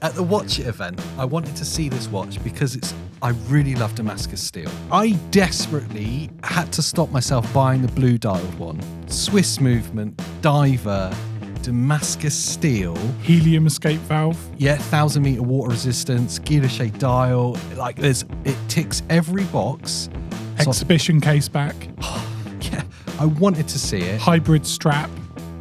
At the Watchya event, I wanted to see this watch because I really love Damascus steel. I desperately had to stop myself buying the blue dialed one. Swiss movement, diver, Damascus steel. Helium escape valve. Yeah, 1,000 meter water resistance, guilloche dial. It ticks every box. Exhibition case back. Yeah, I wanted to see it. Hybrid strap.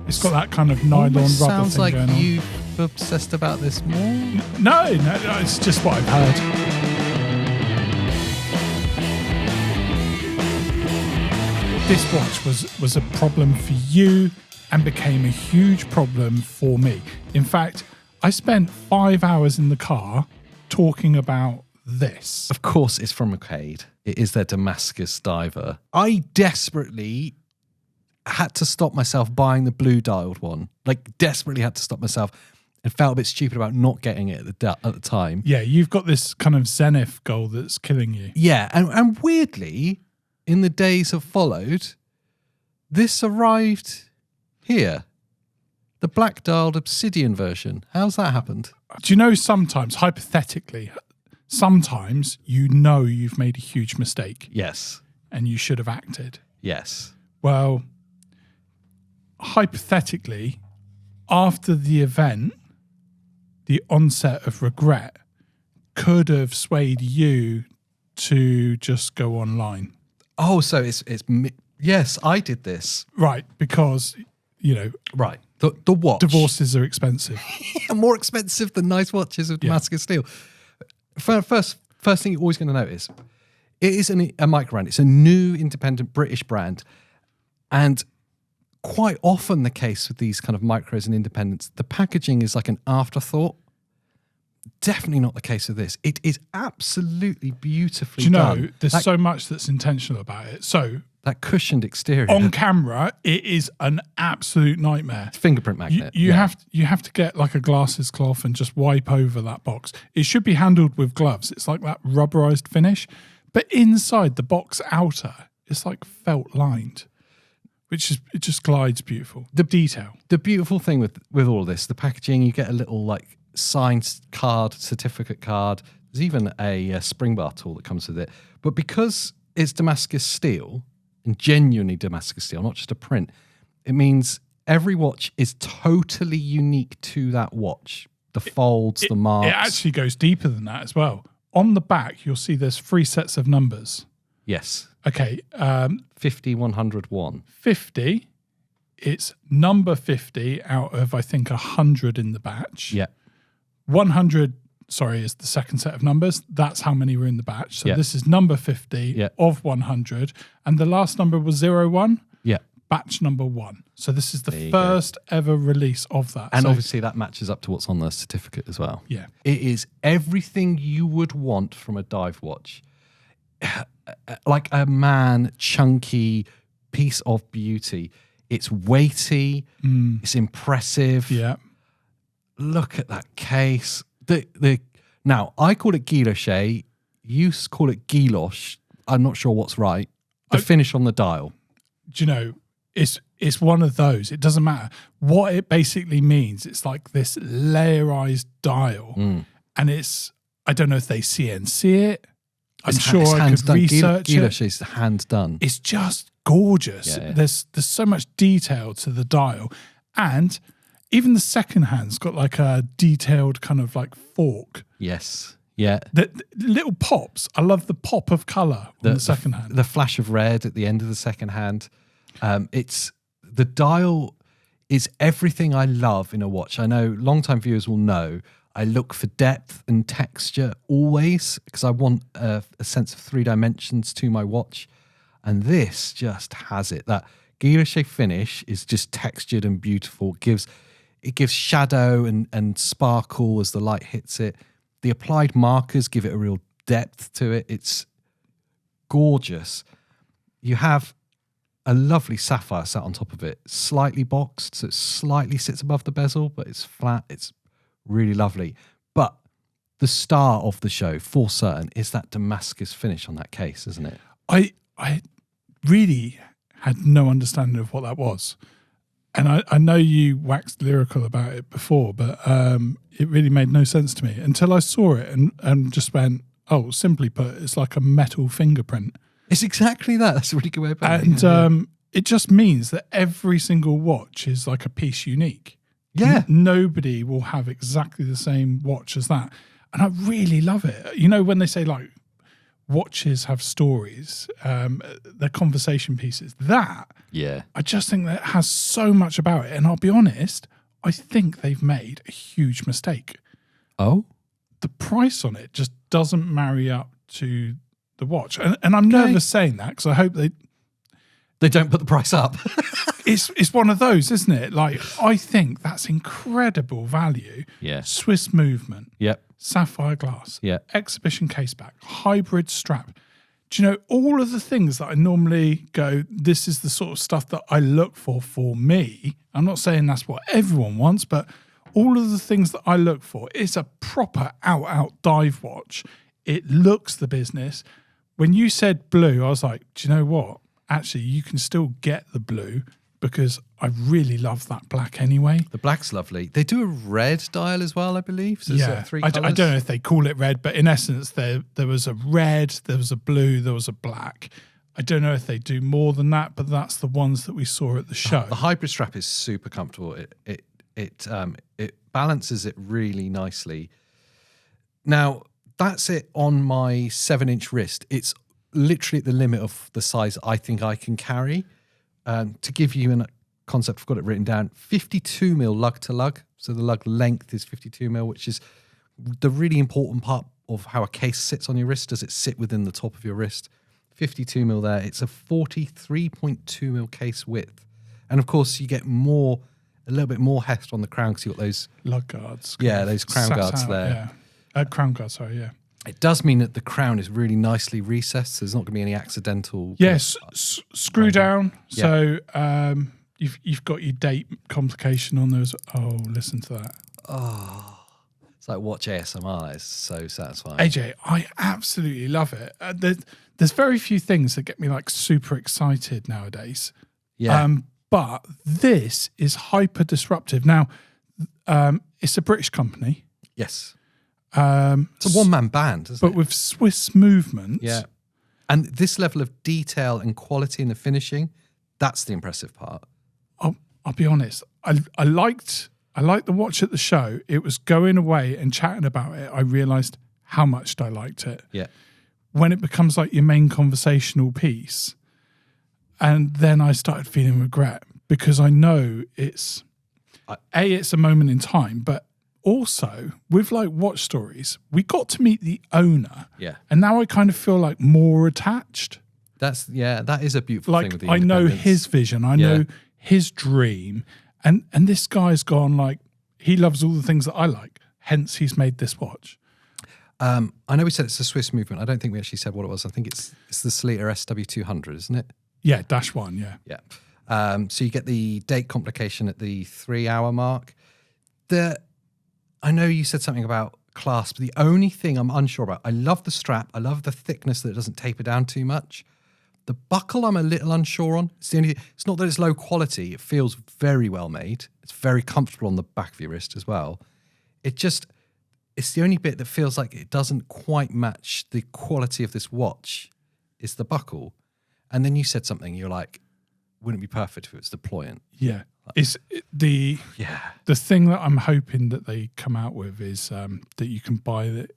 It's got that kind of nylon rubber Sounds thing like going on. you obsessed about this more. No, it's just what I've heard. This watch was a problem for you and became a huge problem for me. In fact, I spent 5 hours in the car talking about this. Of course, it's from McQuaide. It is their Damascus diver. I desperately had to stop myself buying the blue dialed one. Desperately had to stop myself. And felt a bit stupid about not getting it at the time. Yeah, you've got this kind of zenith goal that's killing you. Yeah, and weirdly, in the days that followed, this arrived here. The black dialed obsidian version. How's that happened? Do you know sometimes, hypothetically, sometimes you know you've made a huge mistake. Yes. And you should have acted. Yes. Well, hypothetically, after the event, the onset of regret could have swayed you to just go online. Oh, so it's yes, I did this. Right, because, Right. The watch. Divorces are expensive. More expensive than nice watches of Damascus steel. First thing you're always going to notice, it is a microbrand. It's a new independent British brand. And quite often the case with these kind of micros and independents, the packaging is like an afterthought. Definitely not the case with this. It is absolutely beautifully done. There's so much that's intentional about it. So that cushioned exterior. On camera, it is an absolute nightmare. Fingerprint magnet. You have to get like a glasses cloth and just wipe over that box. It should be handled with gloves. It's like that rubberized finish. But inside the box outer, it's like felt lined. It just glides beautiful. The detail. The beautiful thing with all this, the packaging, you get a little signed card, certificate card. There's even a spring bar tool that comes with it. But because it's Damascus steel, and genuinely Damascus steel, not just a print, it means every watch is totally unique to that watch. The folds, the marks. It actually goes deeper than that as well. On the back, you'll see there's 3 sets of numbers. Yes. Okay. 50, 100, 1. 50, it's number 50 out of, I think, 100 in the batch. Yeah. 100, is the second set of numbers. That's how many were in the batch. So this is number 50 of 100. And the last number was 01. Yeah. Batch number 1. So this is the first ever release of that. And obviously that matches up to what's on the certificate as well. Yeah. It is everything you would want from a dive watch. Like a chunky piece of beauty. It's weighty. It's impressive. Yeah. Look at that case. Now, I call it guilloche. You call it guilloche. I'm not sure what's right. The finish on the dial. Do you know, it's one of those. It doesn't matter. What it basically means, it's like this layerized dial. And I don't know if they CNC it. I'm sure I could research it. Guilloche is hand done. It's just gorgeous. Yeah. There's so much detail to the dial. And even the second hand's got like a detailed kind of like fork. Yes. Yeah. The little pops. I love the pop of colour on the second hand. The flash of red at the end of the second hand. The dial is everything I love in a watch. I know long-time viewers will know I look for depth and texture always because I want a sense of 3 dimensions to my watch. And this just has it. That guilloche finish is just textured and beautiful. It gives shadow and sparkle as the light hits it. The applied markers give it a real depth to it. It's gorgeous. You have a lovely sapphire sat on top of it, slightly boxed, so it slightly sits above the bezel, but it's flat. It's really lovely. But the star of the show, for certain, is that Damascus finish on that case, isn't it? I really had no understanding of what that was. And I know you waxed lyrical about it before, but it really made no sense to me until I saw it and just went, oh, simply put, it's like a metal fingerprint. It's exactly that. That's a really good way of putting it. And it just means that every single watch is like a piece unique. Yeah. Nobody will have exactly the same watch as that. And I really love it. You know, when they say like watches have stories, they're conversation pieces. That, Yeah. I just think that it has so much about it. And I'll be honest, I think they've made a huge mistake. Oh? The price on it just doesn't marry up to the watch. And I'm nervous saying that because I hope They don't put the price up. it's one of those, isn't it? Like, I think that's incredible value. Yeah. Swiss movement, Yep. sapphire glass, Yeah. exhibition caseback, hybrid strap. Do you know all of the things that I normally go, this is the sort of stuff that I look for me? I'm not saying that's what everyone wants, but all of the things that I look for, it's a proper out dive watch. It looks the business. When you said blue, I was like, do you know what? Actually, you can still get the blue because I really love that black anyway. The black's lovely. They do a red dial as well, I believe. So Yeah, three I colours. don't know if they call it red, but in essence, there was a red, there was a blue, there was a black. I don't know if they do more than that, but that's the ones that we saw at the show. The hybrid strap is super comfortable. It balances it really nicely. Now, that's it on my 7-inch wrist. It's literally at the limit of the size I think I can carry. To give you a concept, I've got it written down, 52 mil lug to lug. So the lug length is 52 mil, which is the really important part of how a case sits on your wrist. Does it sit within the top of your wrist? 52 mil there. It's a 43.2 mil case width. And of course, you get a little bit more heft on the crown because you've got those Lug guards. Yeah, those crown sat guards out, there. Yeah. Crown guards, sorry, yeah. It does mean that the crown is really nicely recessed. So there's not going to be any accidental. Yes, screw down. Yeah. So you've got your date complication on those. Oh, listen to that. Oh, it's like watch ASMR. It's so satisfying. AJ, I absolutely love it. There's very few things that get me like super excited nowadays. Yeah. But this is hyper disruptive. Now, it's a British company. Yes. It's a one-man band, isn't but it? with Swiss movement. Yeah. And this level of detail and quality in the finishing, that's the impressive part. I'll be honest. I liked the watch at the show. It was going away and chatting about it. I realised how much I liked it. Yeah. When it becomes like your main conversational piece, and then I started feeling regret because I know it's a moment in time, but also with like Watch Stories, we got to meet the owner. Yeah. And now I kind of feel like more attached. That is a beautiful thing Like with the I know independence. his vision, I know his dream, and this guy's gone like he loves all the things that I like. Hence, he's made this watch. I know we said it's a Swiss movement. I don't think we actually said what it was. I think it's the Sleater SW200, isn't it? Yeah, -1, yeah. Yeah. So you get the date complication at the 3-hour mark. I know you said something about clasp. The only thing I'm unsure about, I love the strap. I love the thickness that it doesn't taper down too much. The buckle I'm a little unsure on. It's not that it's low quality. It feels very well made. It's very comfortable on the back of your wrist as well. It's the only bit that feels like it doesn't quite match the quality of this watch is the buckle. And then you said something, you're like, wouldn't it be perfect if it was deployant? Yeah. The thing that I'm hoping that they come out with is that you can buy the,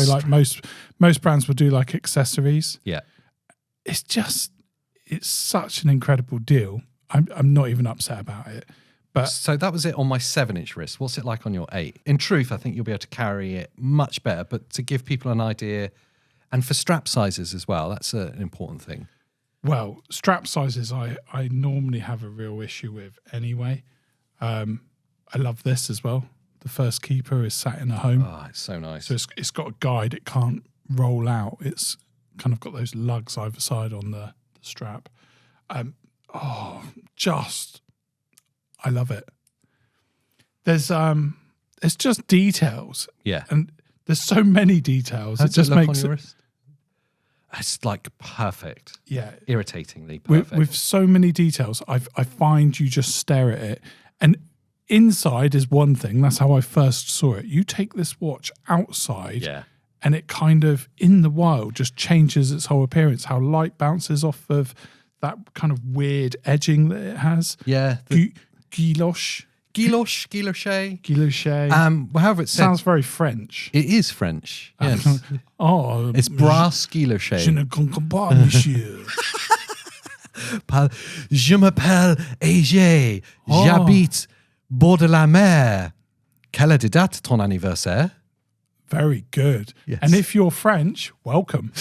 like most brands will do like accessories. Yeah. It's such an incredible deal. I'm not even upset about it. But so that was it on my 7-inch wrist. What's it like on your 8? In truth, I think you'll be able to carry it much better, but to give people an idea, and for strap sizes as well, that's an important thing. Well, strap sizes I normally have a real issue with anyway. I love this as well. The first keeper is sat in a home. Oh, it's so nice. So it's got a guide. It can't roll out. It's kind of got those lugs either side on the strap. I love it. There's just details. Yeah. And there's so many details. How it does just it look makes on your it wrist? It's like perfect. Yeah. Irritatingly perfect. With so many details, I find you just stare at it. And inside is one thing. That's how I first saw it. You take this watch outside, and it kind of, in the wild, just changes its whole appearance. How light bounces off of that kind of weird edging that it has. Yeah. Guilloche. However it's said. Sounds very French. It is French. Yes. It's brass guilloche. Je ne comprends pas, monsieur. Je m'appelle AJ. J'habite bord de la mer. Quelle est date ton anniversaire? Very good. Yes. And if you're French, welcome.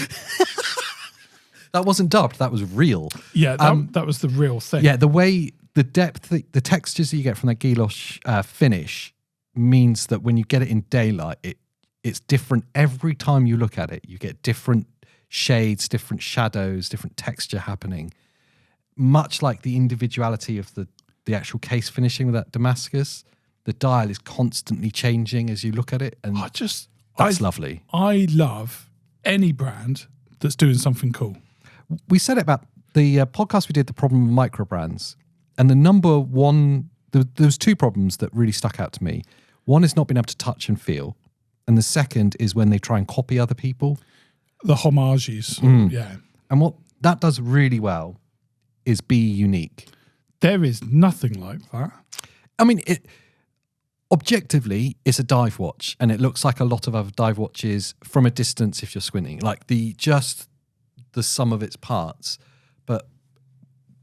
That wasn't dubbed. That was real. Yeah, that was the real thing. Yeah, the way, the depth, the textures that you get from that guilloche finish means that when you get it in daylight, it's different every time you look at it. You get different shades, different shadows, different texture happening. Much like the individuality of the actual case finishing with that Damascus, the dial is constantly changing as you look at it, and that's lovely. I love any brand that's doing something cool. We said it about the podcast we did, the problem of microbrands, and the number one, there's two problems that really stuck out to me. One is not being able to touch and feel, and the second is when they try and copy other people. The homages, yeah. And what that does really well is be unique. There is nothing like that. I mean, objectively, it's a dive watch, and it looks like a lot of other dive watches from a distance if you're squinting, like the sum of its parts. But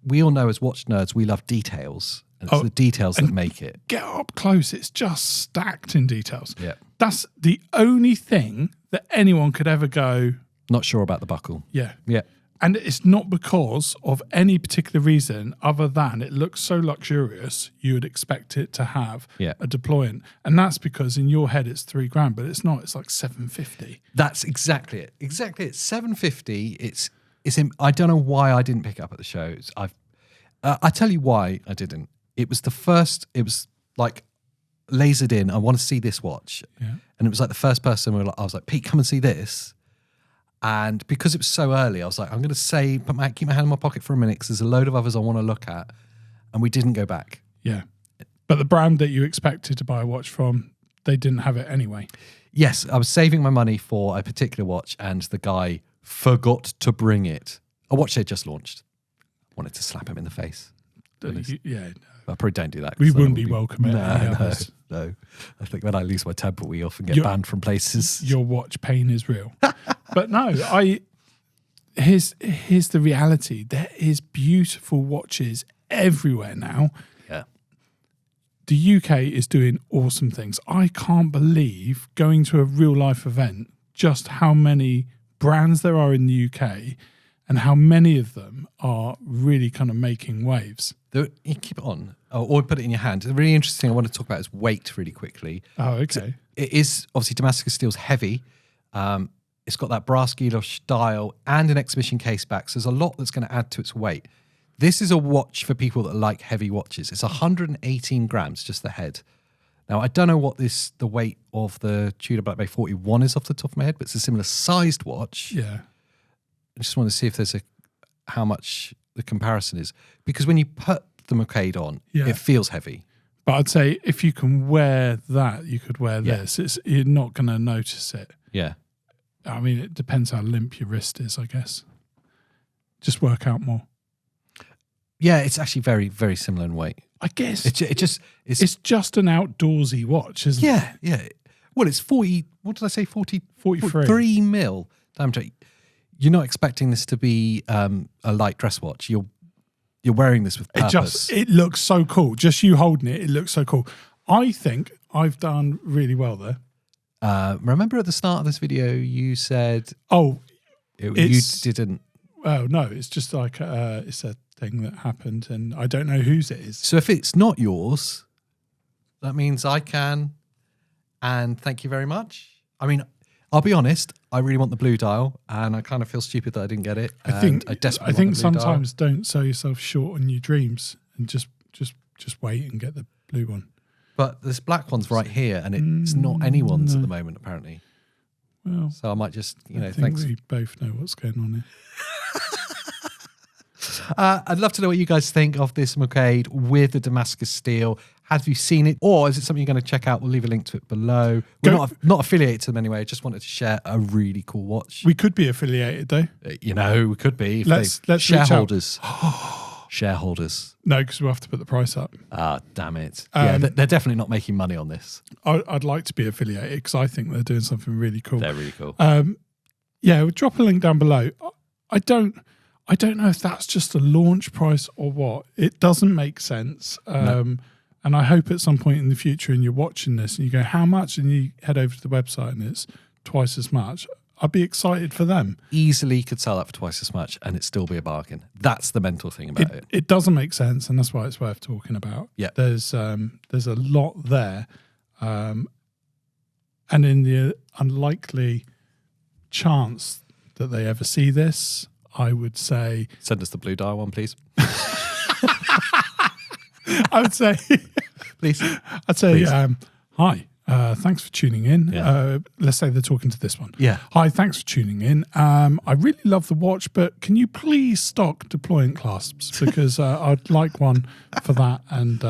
we all know as watch nerds, we love details. And it's the details that make it. Get up close. It's just stacked in details. Yeah. That's the only thing that anyone could ever go, not sure about the buckle. Yeah. Yeah. And it's not because of any particular reason other than it looks so luxurious, you would expect it to have a deployant. And that's because in your head it's $3,000, but it's not. It's like $750. That's exactly it. Exactly it. $750. I don't know why I didn't pick it up at the shows. I tell you why I didn't. It was like lasered in. I want to see this watch. Yeah. And it was like the first person I was like, Pete, come and see this. And because it was so early, I was like, I'm going to keep my hand in my pocket for a minute because there's a load of others I want to look at. And we didn't go back. Yeah. But the brand that you expected to buy a watch from, they didn't have it anyway. Yes, I was saving my money for a particular watch and the guy forgot to bring it. A watch they just launched. Wanted to slap him in the face. Yeah. I probably don't do that. We wouldn't be welcome at No. I think when I lose my temper, we often get banned from places. Your watch pain is real. But no, here's the reality. There is beautiful watches everywhere now. Yeah. The UK is doing awesome things. I can't believe, going to a real life event, just how many brands there are in the UK and how many of them are really kind of making waves. You keep it on, or put it in your hand. The really interesting I want to talk about is weight really quickly. Oh, okay. So it is, obviously, Damascus steel's heavy. It's got that brass guilloche dial and an exhibition case back, so there's a lot that's going to add to its weight. This is a watch for people that like heavy watches. It's 118 grams, just the head. Now, I don't know what the weight of the Tudor Black Bay 41 is off the top of my head, but it's a similar sized watch. Yeah. I just want to see if there's how much the comparison is. Because when you put the McQuaide on, it feels heavy. But I'd say if you can wear that, you could wear this. You're not going to notice it. Yeah. I mean, it depends how limp your wrist is, I guess. Just work out more. Yeah, it's actually very, very similar in weight. I guess it's just an outdoorsy watch, isn't it? Yeah, yeah. Well, it's 40. What did I say? 43 mil. You're not expecting this to be a light dress watch. You're wearing this with purpose. It looks so cool. Just you holding it looks so cool. I think I've done really well there. Remember at the start of this video, you said, "Oh, you didn't." Oh no, it's just like it's a thing that happened, and I don't know whose it is. So if it's not yours, that means I can. And thank you very much. I mean, I'll be honest. I really want the blue dial, and I kind of feel stupid that I didn't get it. I think sometimes don't sell yourself short on your dreams, and just wait and get the blue one. But this black one's right here, and it's not anyone's at the moment, apparently. Well, so I might just, thanks. We both know what's going on here. I'd love to know what you guys think of this McQuaide with the Damascus steel. Have you seen it? Or is it something you're going to check out? We'll leave a link to it below. We're not affiliated to them anyway. Just wanted to share a really cool watch. We could be affiliated though. You know, we could be. If Let's shareholders. Shareholders. No, because we'll have to put the price up. Ah, damn it. Yeah, they're definitely not making money on this. I'd like to be affiliated because I think they're doing something really cool. They're really cool. Yeah, we'll drop a link down below. I don't know if that's just a launch price or what. It doesn't make sense. No. And I hope at some point in the future, and you're watching this, and you go, "How much?" and you head over to the website, and it's twice as much. I'd be excited for them. Easily could sell that for twice as much, and it'd still be a bargain. That's the mental thing about it. It doesn't make sense, and that's why it's worth talking about. Yeah, there's a lot there, and in the unlikely chance that they ever see this, I would say send us the blue dial one, please. I would say, please. I'd say, Please. Hi, thanks for tuning in. Yeah. Let's say they're talking to this one. Yeah. Hi, thanks for tuning in. I really love the watch, but can you please stock deployant clasps? Because I'd like one for that. And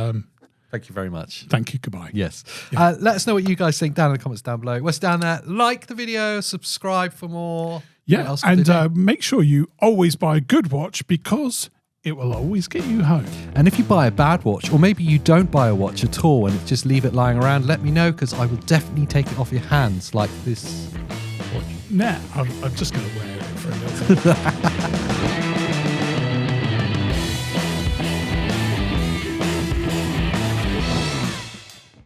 thank you very much. Thank you. Goodbye. Yes. Yeah. Let us know what you guys think down in the comments down below. What's down there? Like the video, subscribe for more. Yeah, and make sure you always buy a good watch because it will always get you home. And if you buy a bad watch, or maybe you don't buy a watch at all and just leave it lying around, let me know because I will definitely take it off your hands like this watch. Nah, I'm just going to wear it for a little bit.